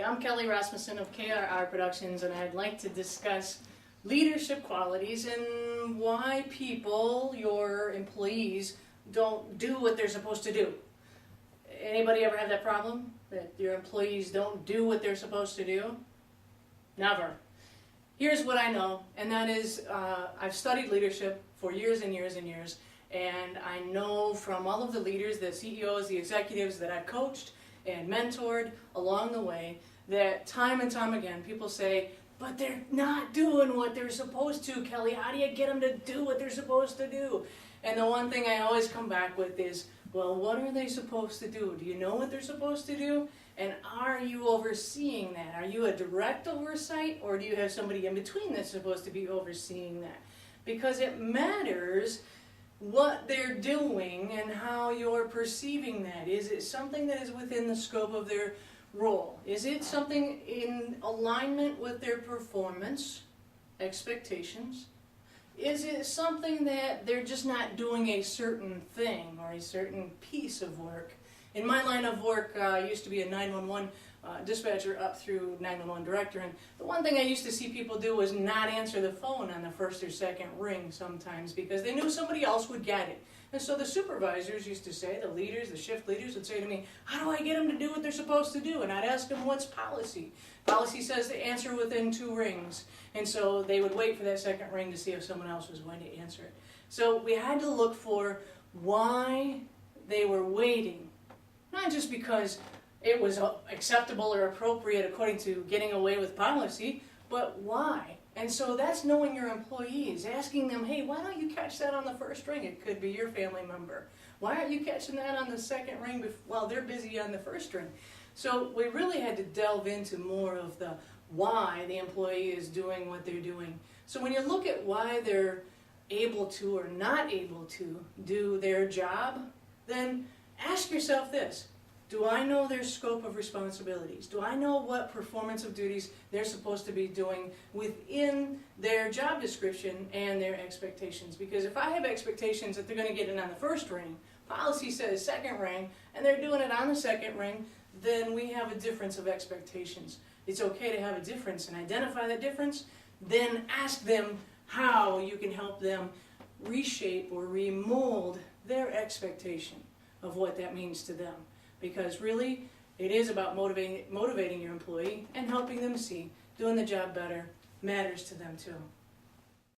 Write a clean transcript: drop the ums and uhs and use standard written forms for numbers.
Hi, I'm Kelly Rasmussen of KRR Productions, and I'd like to discuss leadership qualities and why people, your employees, don't do what they're supposed to do. Anybody ever have that problem? That your employees don't do what they're supposed to do? Never. Here's what I know, and that is I've studied leadership for years and years and years, and I know from all of the leaders, the CEOs, the executives that I've coached and mentored along the way, that time and time again people say, but they're not doing what they're supposed to, Kelly. How do you get them to do what they're supposed to do? And the one thing I always come back with is, well, what are they supposed to do? Do you know what they're supposed to do? And are you overseeing that? Are you a direct oversight, or do you have somebody in between that's supposed to be overseeing that? Because it matters what they're doing and how you're perceiving that. Is it something that is within the scope of their role? Is it something in alignment with their performance expectations? Is it something that they're just not doing a certain thing or a certain piece of work? In my line of work, I used to be a 911 dispatcher up through 911 director, and the one thing I used to see people do was not answer the phone on the first or second ring sometimes because they knew somebody else would get it. And so the supervisors used to say, the leaders, the shift leaders would say to me, how do I get them to do what they're supposed to do? And I'd ask them, what's policy? Policy says to answer within 2 rings. And so they would wait for that second ring to see if someone else was going to answer it. So we had to look for why they were waiting. Not just because it was acceptable or appropriate according to getting away with policy, but why? And so that's knowing your employees, asking them, hey, why don't you catch that on the first ring? It could be your family member. Why aren't you catching that on the second ring while they're busy on the first ring? So we really had to delve into more of the why the employee is doing what they're doing. So when you look at why they're able to or not able to do their job, then ask yourself this. Do I know their scope of responsibilities? Do I know what performance of duties they're supposed to be doing within their job description and their expectations? Because if I have expectations that they're going to get it on the first ring, policy says second ring, and they're doing it on the second ring, then we have a difference of expectations. It's okay to have a difference and identify that difference, then ask them how you can help them reshape or remold their expectation of what that means to them. Because really, it is about motivating your employee and helping them see doing the job better matters to them too.